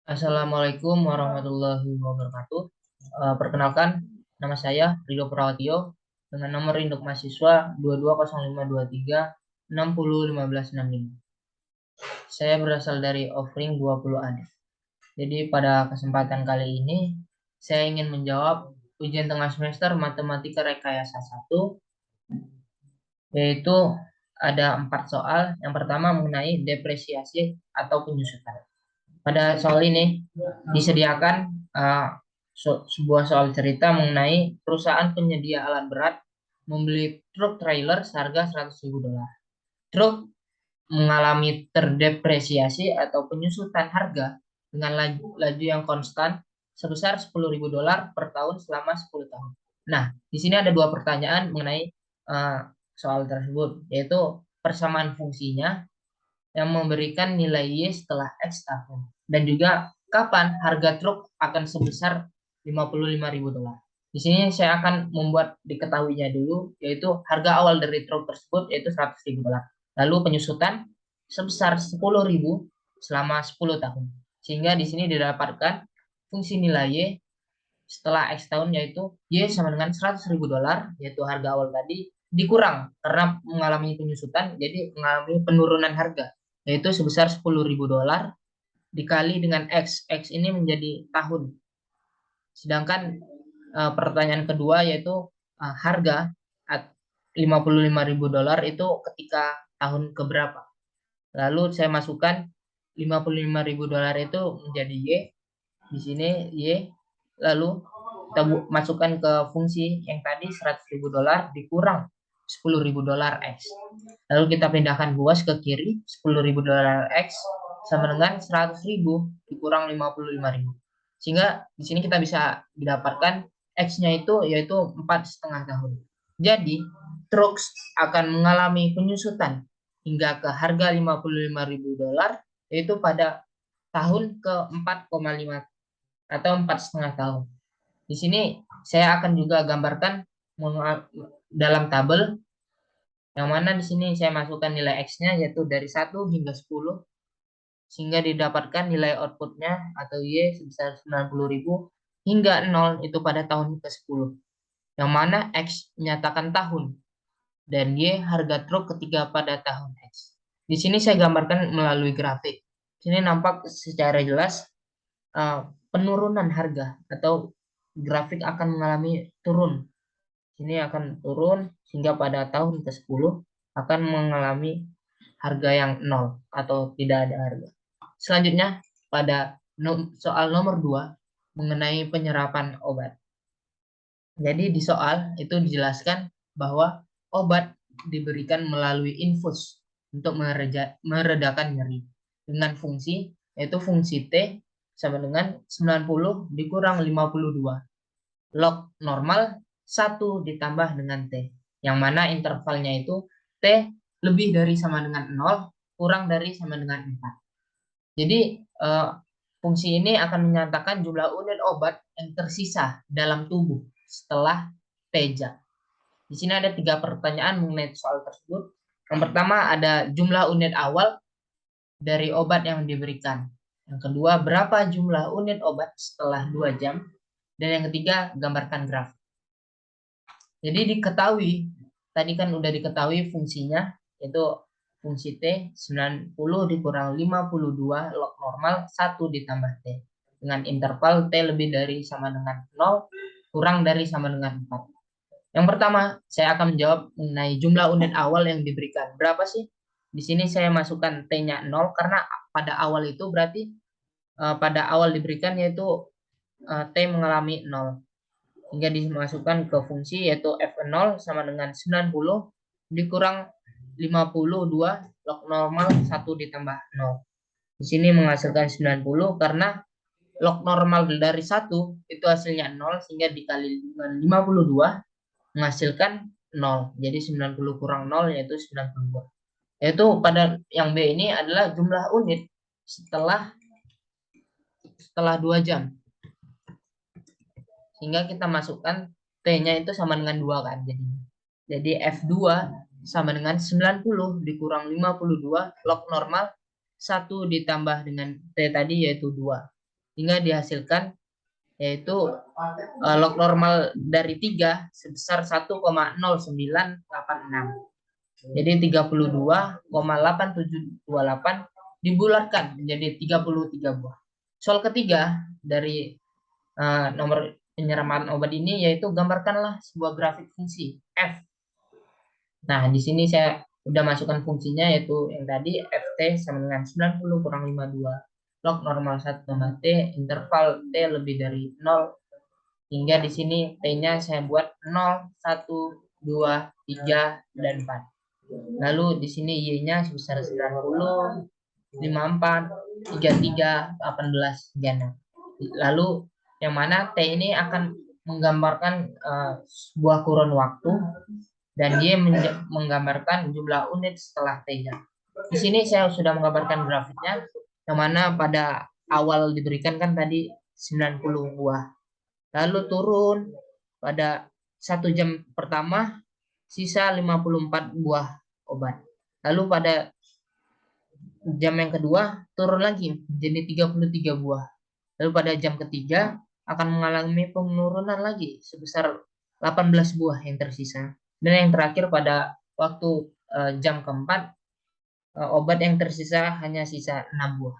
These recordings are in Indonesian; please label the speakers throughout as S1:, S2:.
S1: Assalamualaikum warahmatullahi wabarakatuh. Perkenalkan, nama saya Ridho Prawatio dengan nomor induk mahasiswa 220523601565. Saya berasal dari Offering 20 AD. Jadi pada kesempatan kali ini saya ingin menjawab ujian tengah semester Matematika Rekayasa 1, yaitu ada 4 soal. Yang pertama mengenai depresiasi atau penyusutan. Pada soal ini disediakan sebuah soal cerita mengenai perusahaan penyedia alat berat membeli truk trailer seharga $100.000. Truk mengalami terdepresiasi atau penyusutan harga dengan laju yang konstan sebesar $10.000 per tahun selama 10 tahun. Nah, di sini ada dua pertanyaan mengenai soal tersebut, yaitu persamaan fungsinya yang memberikan nilai Y setelah X tahun. Dan juga kapan harga truk akan sebesar $55.000. Di sini saya akan membuat diketahuinya dulu, yaitu harga awal dari truk tersebut yaitu $100.000. Lalu penyusutan sebesar 10.000 selama 10 tahun. Sehingga di sini didapatkan fungsi nilai Y setelah X tahun, yaitu Y sama dengan $100.000, yaitu harga awal tadi, dikurang karena mengalami penyusutan, jadi mengalami penurunan harga, yaitu sebesar $10.000 dikali dengan X. X ini menjadi tahun. Sedangkan pertanyaan kedua yaitu harga $55.000 itu ketika tahun keberapa. Lalu saya masukkan $55.000 itu menjadi Y. Di sini Y. Lalu kita masukkan ke fungsi yang tadi $100.000 dikurang $10.000 X. Lalu kita pindahkan buas ke kiri, $10.000 X sama dengan 100.000 dikurang 55.000. Sehingga di sini kita bisa didapatkan X-nya itu yaitu 4,5 tahun. Jadi truk akan mengalami penyusutan hingga ke harga $55.000 yaitu pada tahun ke 4,5 atau 4,5 tahun. Di sini saya akan juga gambarkan dalam tabel, yang mana di sini saya masukkan nilai X-nya yaitu dari 1 hingga 10, sehingga didapatkan nilai outputnya atau Y sebesar 90.000 hingga 0 itu pada tahun ke-10, yang mana X menyatakan tahun dan Y harga truk ketika pada tahun X. Di sini saya gambarkan melalui grafik. Di sini nampak secara jelas penurunan harga atau grafik akan mengalami turun. Ini akan turun sehingga pada tahun ke-10 akan mengalami harga yang nol atau tidak ada harga. Selanjutnya pada soal nomor 2 mengenai penyerapan obat. Jadi di soal itu dijelaskan bahwa obat diberikan melalui infus untuk meredakan nyeri dengan fungsi yaitu fungsi T sama dengan 90 dikurang 52. Log normal 1 ditambah dengan T. Yang mana intervalnya itu T lebih dari sama dengan 0, kurang dari sama dengan 4. Jadi fungsi ini akan menyatakan jumlah unit obat yang tersisa dalam tubuh setelah TEJA. Di sini ada 3 pertanyaan mengenai soal tersebut. Yang pertama ada jumlah unit awal dari obat yang diberikan. Yang kedua, berapa jumlah unit obat setelah 2 jam. Dan yang ketiga, gambarkan graf. Jadi diketahui, tadi kan udah diketahui fungsinya, yaitu fungsi T 90 dikurang 52 log normal 1 ditambah T. Dengan interval T lebih dari sama dengan 0, kurang dari sama dengan 4. Yang pertama, saya akan menjawab mengenai jumlah unit awal yang diberikan. Berapa sih? Di sini saya masukkan T-nya 0 karena pada awal itu berarti pada awal diberikan yaitu T mengalami 0. Hingga dimasukkan ke fungsi yaitu F0 sama dengan 90 dikurang 52 log normal 1 ditambah 0. Di sini menghasilkan 90 karena log normal dari 1 itu hasilnya 0 sehingga dikali dengan 52 menghasilkan 0. Jadi 90 kurang 0 yaitu 92. Yaitu pada yang B ini adalah jumlah unit setelah 2 jam. Sehingga kita masukkan T-nya itu sama dengan 2 kan. Jadi F2 sama dengan 90 dikurang 52 log normal 1 ditambah dengan T tadi yaitu 2. hingga dihasilkan yaitu log normal dari 3 sebesar 1,0986. Jadi 32,8728 dibulatkan menjadi 33 buah. Soal ketiga dari nomor penyerapan obat ini yaitu gambarkanlah sebuah grafik fungsi f. Nah, di sini saya udah masukkan fungsinya yaitu yang tadi ft sama dengan 90 kurang 52 log normal 1 tambah t interval t lebih dari 0 hingga di sini t-nya saya buat 0, 1, 2, 3, dan 4. Lalu di sini y-nya sebesar 90, 54, 33, 18, 36. Lalu yang mana t ini akan menggambarkan sebuah kurun waktu dan Y menggambarkan jumlah unit setelah T-nya. Di sini saya sudah menggambarkan grafiknya, yang mana pada awal diberikan kan tadi 90 buah. Lalu turun pada 1 jam pertama sisa 54 buah obat. Lalu pada jam yang kedua turun lagi jadi 33 buah. Lalu pada jam ketiga akan mengalami penurunan lagi sebesar 18 buah yang tersisa. Dan yang terakhir pada waktu jam keempat obat yang tersisa hanya sisa 6 buah.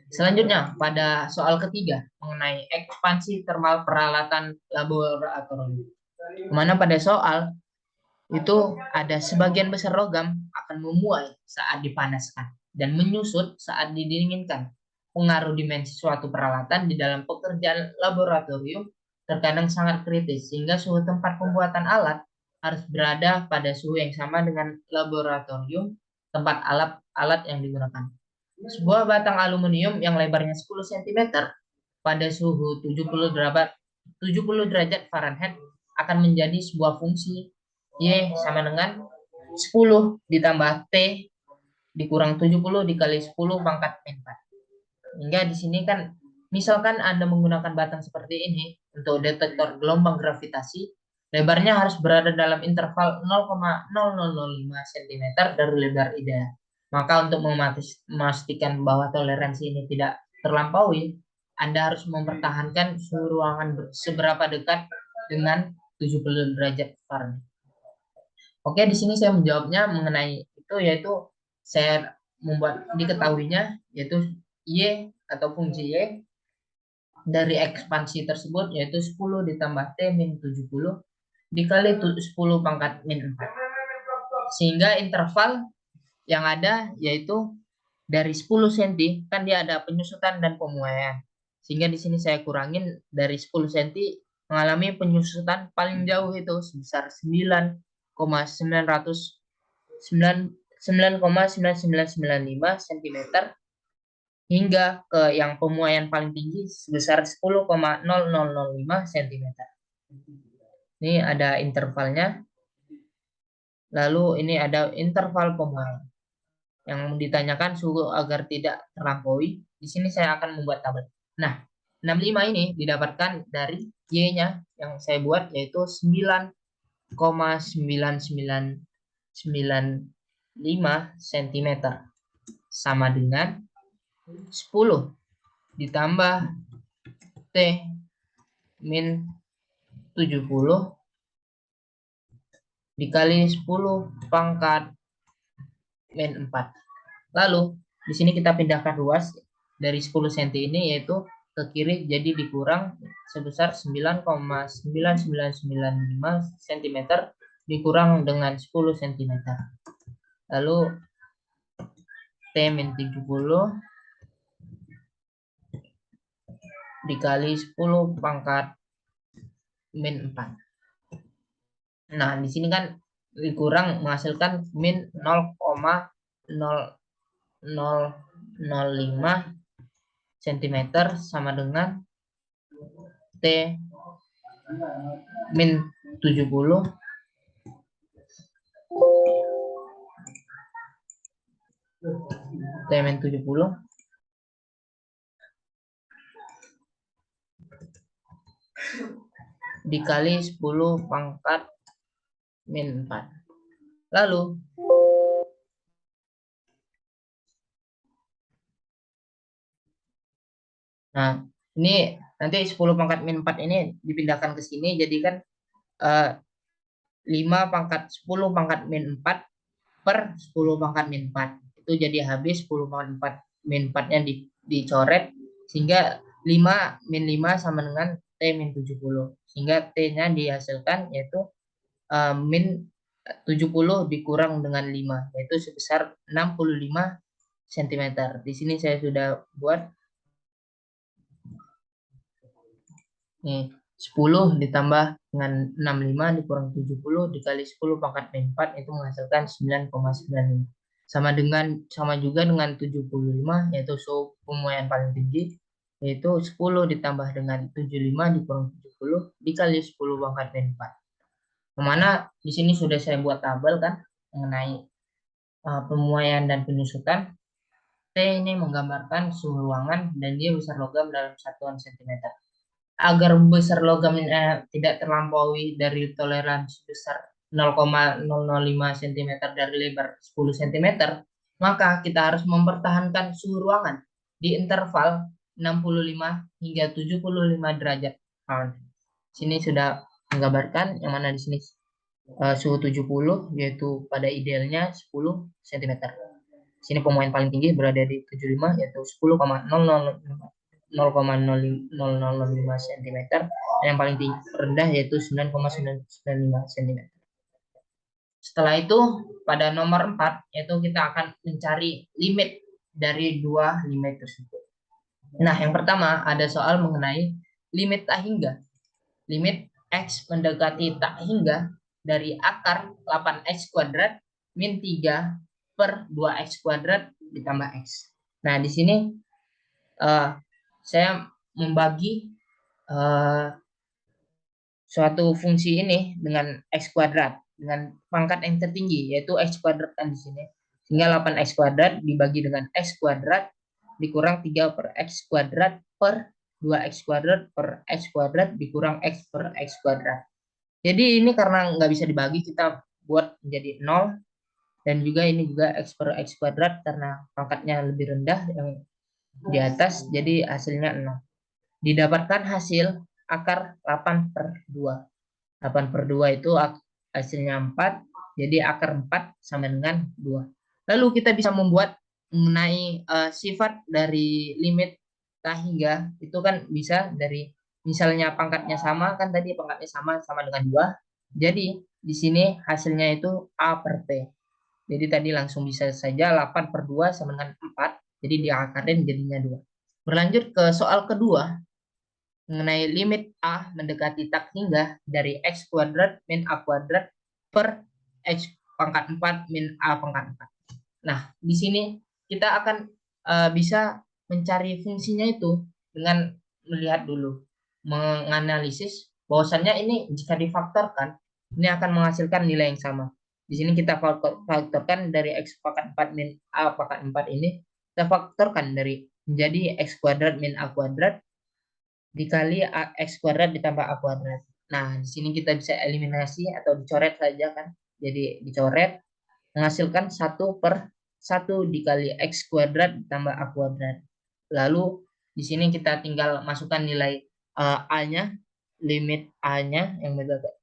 S1: Selanjutnya pada soal ketiga mengenai ekspansi termal peralatan laboratorium. Mana pada soal itu ada sebagian besar logam akan memuai saat dipanaskan dan menyusut saat didinginkan. Pengaruh dimensi suatu peralatan di dalam pekerjaan laboratorium terkadang sangat kritis sehingga suhu tempat pembuatan alat harus berada pada suhu yang sama dengan laboratorium tempat alat yang digunakan. Sebuah batang aluminium yang lebarnya 10 cm pada suhu 70 derajat Fahrenheit akan menjadi sebuah fungsi Y sama dengan 10 ditambah T dikurang 70 dikali 10 pangkat 4. Hingga di sini kan misalkan Anda menggunakan batang seperti ini untuk detektor gelombang gravitasi, lebarnya harus berada dalam interval 0,0005 cm dari lebar ideal. Maka untuk memastikan bahwa toleransi ini tidak terlampaui, Anda harus mempertahankan suhu ruangan seberapa dekat dengan 70 derajat Fahrenheit. Oke, di sini saya menjawabnya mengenai itu yaitu saya membuat diketahuinya yaitu Y atau fungsi Y dari ekspansi tersebut yaitu 10 ditambah T min 70 dikali 10 pangkat min 4. Sehingga interval yang ada yaitu dari 10 cm kan dia ada penyusutan dan pemuaian. Sehingga di sini saya kurangin dari 10 cm mengalami penyusutan paling jauh itu sebesar 9,9995 cm hingga ke yang pemuaian paling tinggi sebesar 10,0005 cm. Ini ada intervalnya. Lalu ini ada interval pemuaian. Yang ditanyakan suhu agar tidak terlampaui. Di sini saya akan membuat tabel. Nah, 65 ini didapatkan dari Y-nya yang saya buat yaitu 9,9995 cm sama dengan 10 ditambah T min 70 dikali 10 pangkat min 4. Lalu di sini kita pindahkan ruas dari 10 cm ini yaitu ke kiri jadi dikurang sebesar 9,9995 cm dikurang dengan 10 cm. Lalu T min 70 dikali 10 pangkat min 4. Nah, di sini kan dikurang menghasilkan min 0,0005 cm sama dengan T min 70 T min 70 dikali 10 pangkat min 4. Lalu Nah, ini nanti 10 pangkat min 4 ini dipindahkan ke sini, jadi kan eh, 5 pangkat 10 pangkat min 4 per 10 pangkat min 4. Itu jadi habis 10 pangkat 4 min 4-nya dicoret, sehingga 5 min 5 sama dengan T min 70. Sehingga T-nya dihasilkan yaitu min 70 dikurang dengan 5, yaitu sebesar 65 cm. Di sini saya sudah buat. Nih, 10 ditambah dengan 65 dikurang 70 dikali 10 pangkat min 4 itu menghasilkan 9,95. Sama juga dengan 75, yaitu suhu pemuaian paling tinggi, yaitu 10 ditambah dengan 75 dikurang 70 dikali 10 pangkat min 4. Kemana di sini sudah saya buat tabel kan mengenai pemuaian dan penyusutan. T ini menggambarkan suhu ruangan dan dia besar logam dalam satuan cm. Agar besar logam tidak terlampaui dari toleransi besar 0,005 cm dari lebar 10 cm, maka kita harus mempertahankan suhu ruangan di interval 65 hingga 75 derajat Fahrenheit. Sini sudah menggambarkan yang mana di sini suhu 70 yaitu pada idealnya 10 cm. Sini pemuaian paling tinggi berada di 75 yaitu 10,005 cm, dan yang paling rendah yaitu 9,995 cm. Setelah itu pada nomor 4 yaitu kita akan mencari limit dari dua limit tersebut. Nah, yang pertama ada soal mengenai limit tak hingga. Limit X mendekati tak hingga dari akar 8X kuadrat min 3 per 2X kuadrat ditambah X. Nah, di sini saya membagi suatu fungsi ini dengan X kuadrat dengan pangkat yang tertinggi yaitu X kuadrat kan di sini, sehingga 8X kuadrat dibagi dengan X kuadrat dikurang 3 per X kuadrat per 2X kuadrat per X kuadrat dikurang X per X kuadrat. Jadi ini karena nggak bisa dibagi, kita buat menjadi 0, dan juga ini juga X per X kuadrat karena pangkatnya lebih rendah yang di atas, jadi hasilnya 0. Didapatkan hasil akar 8 per 2. 8 per 2 itu hasilnya 4, jadi akar 4 sama dengan 2. Lalu kita bisa membuat mengenai sifat dari limit tak hingga, itu kan bisa dari misalnya pangkatnya sama, kan tadi pangkatnya sama dengan 2. Jadi di sini hasilnya itu A per P. Jadi tadi langsung bisa saja 8 per 2 sama dengan 4, jadi diakarin jadinya 2. Berlanjut ke soal kedua, mengenai limit A mendekati tak hingga dari X kuadrat min A kuadrat per X pangkat 4 min A pangkat 4. Nah, di sini kita akan bisa mencari fungsinya itu dengan melihat dulu, menganalisis bahwasannya ini jika difaktorkan, ini akan menghasilkan nilai yang sama. Di sini kita faktorkan dari X pangkat 4 min A pangkat 4 ini, kita faktorkan dari menjadi X kuadrat min A kuadrat dikali X kuadrat ditambah A kuadrat. Nah, di sini kita bisa eliminasi atau dicoret saja kan. Jadi dicoret menghasilkan 1 per 1 dikali X kuadrat ditambah A kuadrat. Lalu di sini kita tinggal masukkan nilai A-nya, limit A-nya yang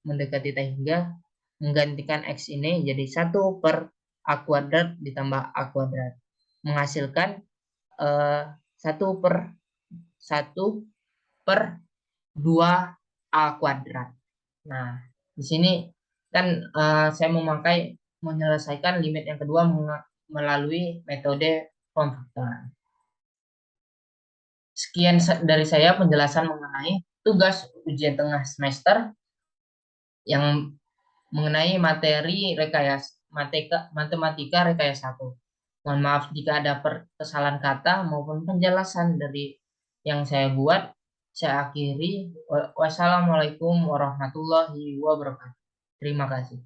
S1: mendekati tak hingga, menggantikan X ini jadi 1 per A kuadrat ditambah A kuadrat. Menghasilkan 1 per 1 per 2A kuadrat. Nah, di sini kan saya menyelesaikan limit yang kedua melalui metode pemfaktoran. Sekian dari saya penjelasan mengenai tugas ujian tengah semester yang mengenai materi matematika rekayasa 1. Mohon maaf jika ada kesalahan kata maupun penjelasan dari yang saya buat. Saya akhiri. Wassalamualaikum warahmatullahi wabarakatuh. Terima kasih.